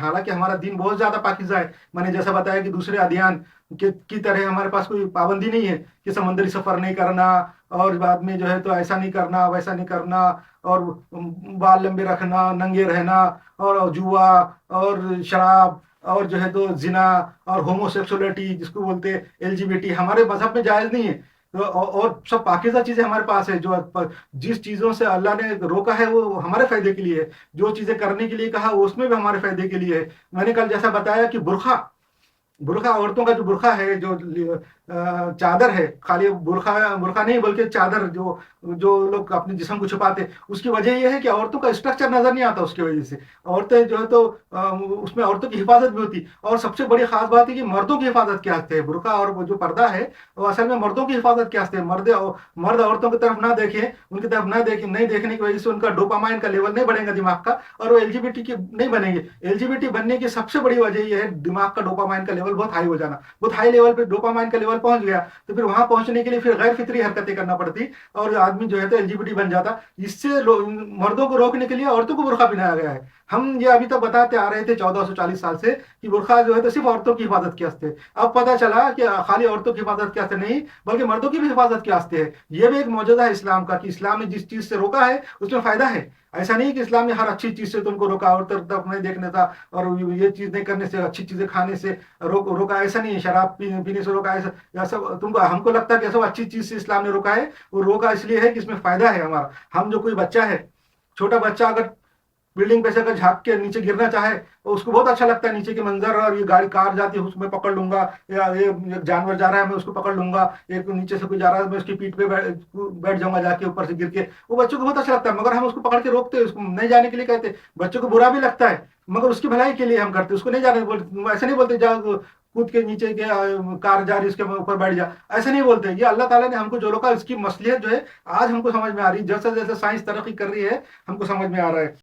हालांकि हमारा दीन बहुत ज्यादा पाकीज़ा है। मैंने जैसा बताया कि दूसरे अध्ययन की तरह हमारे पास कोई पाबंदी नहीं है कि समुद्री सफर नहीं करना, और बाद में जो है तो ऐसा नहीं करना वैसा नहीं करना, और बाल लंबे रखना, नंगे रहना, और जुआ, और शराब, और जो है तो जिना, और होमोसेक्सुअलिटी जिसको बोलते हैं एलजीबीटी, हमारे मजहब में जायज नहीं है। तो और सब पाकिज़ा चीजें हमारे पास है। जो जिस चीजों से अल्लाह ने रोका है वो हमारे फायदे के लिए है, जो चीजें करने के लिए कहा उसमें भी हमारे फायदे के लिए है। मैंने कल जैसा बताया कि बुरखा, बुरखा औरतों का जो बुरखा है, जो चादर है, खाली बुरखा बुरखा नहीं बल्कि चादर, जो जो लोग अपने जिस्म को छुपाते, उसकी वजह यह है कि औरतों का स्ट्रक्चर नजर नहीं आता उसकी वजह से। औरतें जो है तो उसमें औरतों की हिफाजत भी होती। और सबसे बड़ी खास बात है कि मर्दों की हिफाजत क्या है, बुरखा और वो जो पर्दा है वो असल में मर्दों की हिफाजत क्या है। मर्द औरतों की तरफ ना देखें, उनकी तरफ ना देखें, नहीं देखने की वजह से उनका डोपामाइन का लेवल नहीं बढ़ेगा दिमाग का, और वो एलजीबीटी की नहीं बनेंगे। एलजीबीटी बनने की सबसे बड़ी वजह यह है दिमाग का डोपामाइन का लेवल बहुत हाई हो जाना। बहुत हाई लेवल पे डोपामाइन का लेवल पहुंच गया तो फिर वहां पहुंचने के लिए फिर गैर फितरी हरकतें करना पड़ती, और आदमी जो है तो एलजीबीटी बन जाता। इससे मर्दों को रोकने के लिए औरतों को बुर्का पहनाया गया है। हम ये अभी तक बताते आ रहे थे 1440 साल से कि बुर्का जो है तो सिर्फ औरतों की हिफाजत के वास्ते। अब पता चला कि खाली औरतों की हिफाजत के वास्ते नहीं, बल्कि मर्दों की भी हिफाजत के वास्ते है। ये भी एक मौजूदा है इस्लाम का, कि इस्लाम ने जिस चीज से रोका है उसमें फायदा है। ऐसा नहीं कि इस्लाम ने हर अच्छी चीज से तुमको रोका, और तरफ नहीं देखने था, और ये चीज नहीं करने से, अच्छी चीजें खाने से रोका, ऐसा नहीं है। शराब पीने से रोका, ऐसा या सब तुमको हमको लगता है कि सब अच्छी चीज से इस्लाम ने रोका है। वो रोका इसलिए है कि इसमें फायदा है हमारा। हम जो कोई बच्चा है, छोटा बच्चा अगर बिल्डिंग पे से अगर झाँक के नीचे गिरना चाहे तो उसको बहुत अच्छा लगता है नीचे के मंजर, और ये गाड़ी कार जाती है उसमें पकड़ लूंगा, या ये एक जानवर जा रहा है मैं उसको पकड़ लूंगा, एक नीचे से कोई जा रहा है मैं उसकी पीठ पे बैठ जाऊंगा जाके ऊपर से गिर के। वो बच्चों को बहुत अच्छा लगता है, मगर हम उसको पकड़ के रोकते हैं, उसको नहीं जाने के लिए कहते। बच्चों को बुरा भी लगता है, मगर उसकी भलाई के लिए हम करते, उसको नहीं जाने बोलते। ऐसे नहीं बोलते जाओ कूद के नीचे के कार जा रही है उसके ऊपर बैठ जा, ऐसा नहीं बोलते। ये अल्लाह ताला ने हमको जो रोका इसकी मसलियत जो है आज हमको समझ में आ रही है। जैसे जैसे साइंस तरक्की कर रही है हमको समझ में आ रहा है।